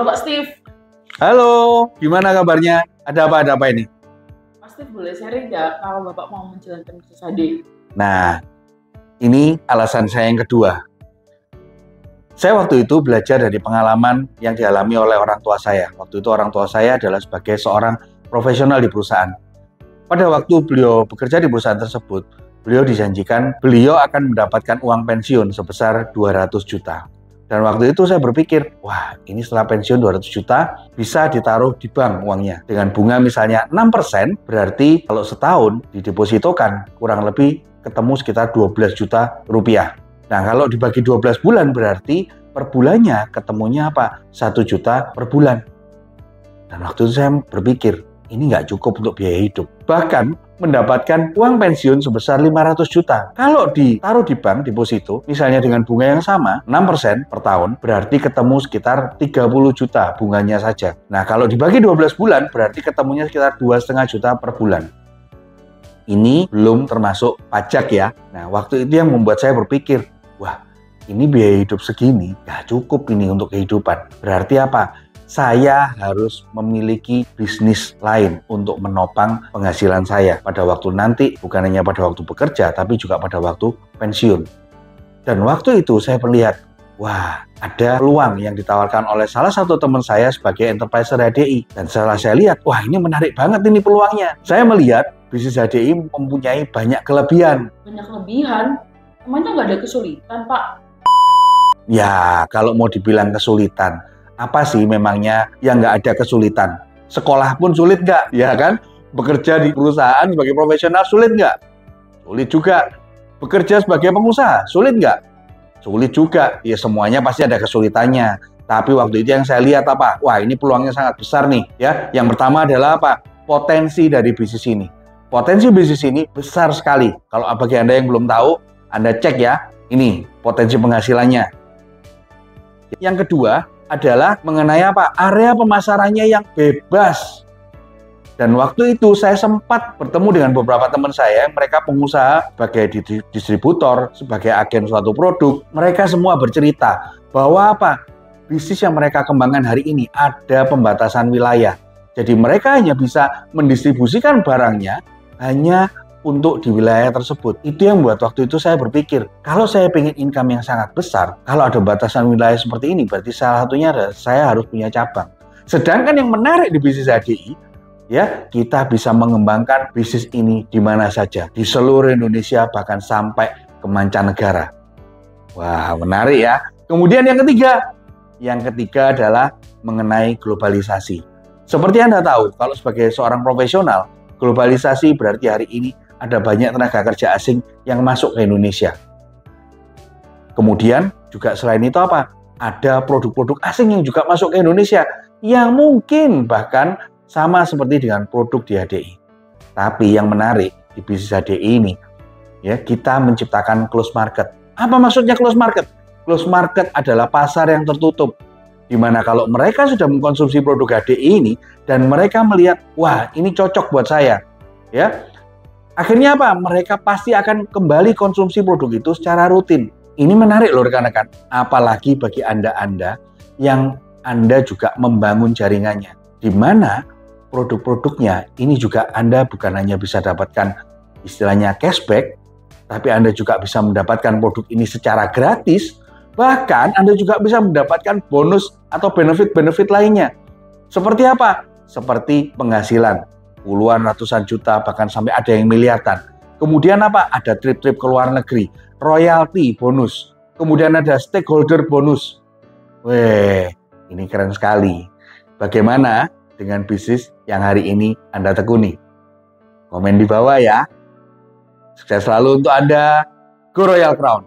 Pak Steve. Halo, gimana kabarnya? Ada apa ini? Pak Steve boleh sharing nggak kalau Bapak mau menjalankan bisnis HD? Nah, ini alasan saya yang kedua. Saya waktu itu belajar dari pengalaman yang dialami oleh orang tua saya. Waktu itu orang tua saya adalah sebagai seorang profesional di perusahaan. Pada waktu beliau bekerja di perusahaan tersebut, beliau dijanjikan beliau akan mendapatkan uang pensiun sebesar 200 juta. Dan waktu itu saya berpikir, wah ini setelah pensiun 200 juta bisa ditaruh di bank uangnya. Dengan bunga misalnya 6%, berarti kalau setahun didepositokan kurang lebih ketemu sekitar 12 juta rupiah. Nah kalau dibagi 12 bulan berarti per bulannya ketemunya apa? 1 juta per bulan. Dan waktu itu saya berpikir, ini nggak cukup untuk biaya hidup. Bahkan mendapatkan uang pensiun sebesar 500 juta. Kalau ditaruh di bank deposito, misalnya dengan bunga yang sama, 6% per tahun, berarti ketemu sekitar 30 juta bunganya saja. Nah, kalau dibagi 12 bulan, berarti ketemunya sekitar 2,5 juta per bulan. Ini belum termasuk pajak ya. Nah, waktu itu yang membuat saya berpikir, wah, ini biaya hidup segini, nggak cukup ini untuk kehidupan. Berarti apa? Saya harus memiliki bisnis lain untuk menopang penghasilan saya pada waktu nanti, bukan hanya pada waktu bekerja, tapi juga pada waktu pensiun. Dan waktu itu saya melihat, wah ada peluang yang ditawarkan oleh salah satu teman saya sebagai enterpriser HDI. Dan setelah saya lihat, wah ini menarik banget ini peluangnya. Saya melihat bisnis HDI mempunyai banyak kelebihan. Banyak kelebihan? Emangnya nggak ada kesulitan, Pak? Ya, kalau mau dibilang kesulitan, apa sih memangnya yang nggak ada kesulitan? Sekolah pun sulit nggak? Ya kan? Bekerja di perusahaan sebagai profesional sulit nggak? Sulit juga. Bekerja sebagai pengusaha sulit nggak? Sulit juga. Ya semuanya pasti ada kesulitannya. Tapi waktu itu yang saya lihat apa? Wah ini peluangnya sangat besar nih. Ya, yang pertama adalah apa? Potensi dari bisnis ini. Potensi bisnis ini besar sekali. Kalau bagi Anda yang belum tahu, Anda cek ya. Ini potensi penghasilannya. Yang kedua adalah mengenai apa? Area pemasarannya yang bebas. Dan waktu itu saya sempat bertemu dengan beberapa teman saya, mereka pengusaha sebagai distributor, sebagai agen suatu produk. Mereka semua bercerita bahwa apa? Bisnis yang mereka kembangkan hari ini ada pembatasan wilayah. Jadi mereka hanya bisa mendistribusikan barangnya hanya untuk di wilayah tersebut. Itu yang buat waktu itu saya berpikir, kalau saya pengen income yang sangat besar, kalau ada batasan wilayah seperti ini, berarti salah satunya adalah saya harus punya cabang. Sedangkan yang menarik di bisnis HDI, ya kita bisa mengembangkan bisnis ini di mana saja, di seluruh Indonesia, bahkan sampai ke mancanegara. Wah, menarik ya. Kemudian yang ketiga adalah mengenai globalisasi. Seperti Anda tahu, kalau sebagai seorang profesional, globalisasi berarti hari ini ada banyak tenaga kerja asing yang masuk ke Indonesia. Kemudian juga selain itu apa? Ada produk-produk asing yang juga masuk ke Indonesia yang mungkin bahkan sama seperti dengan produk di HDI. Tapi yang menarik di bisnis HDI ini, ya kita menciptakan closed market. Apa maksudnya closed market? Closed market adalah pasar yang tertutup, di mana kalau mereka sudah mengkonsumsi produk HDI ini dan mereka melihat, wah ini cocok buat saya, ya. Akhirnya apa? Mereka pasti akan kembali konsumsi produk itu secara rutin. Ini menarik loh rekan-rekan. Apalagi bagi Anda yang Anda juga membangun jaringannya. Di mana produk-produknya ini juga Anda bukan hanya bisa dapatkan istilahnya cashback, tapi Anda juga bisa mendapatkan produk ini secara gratis. Bahkan Anda juga bisa mendapatkan bonus atau benefit-benefit lainnya. Seperti apa? Seperti penghasilan. Puluhan, ratusan juta, bahkan sampai ada yang miliaran. Kemudian apa? Ada trip-trip ke luar negeri, royalti bonus, kemudian ada stakeholder bonus. Weh, ini keren sekali. Bagaimana dengan bisnis yang hari ini Anda tekuni? Komen di bawah ya. Sukses selalu untuk Anda. Go Royal Crown!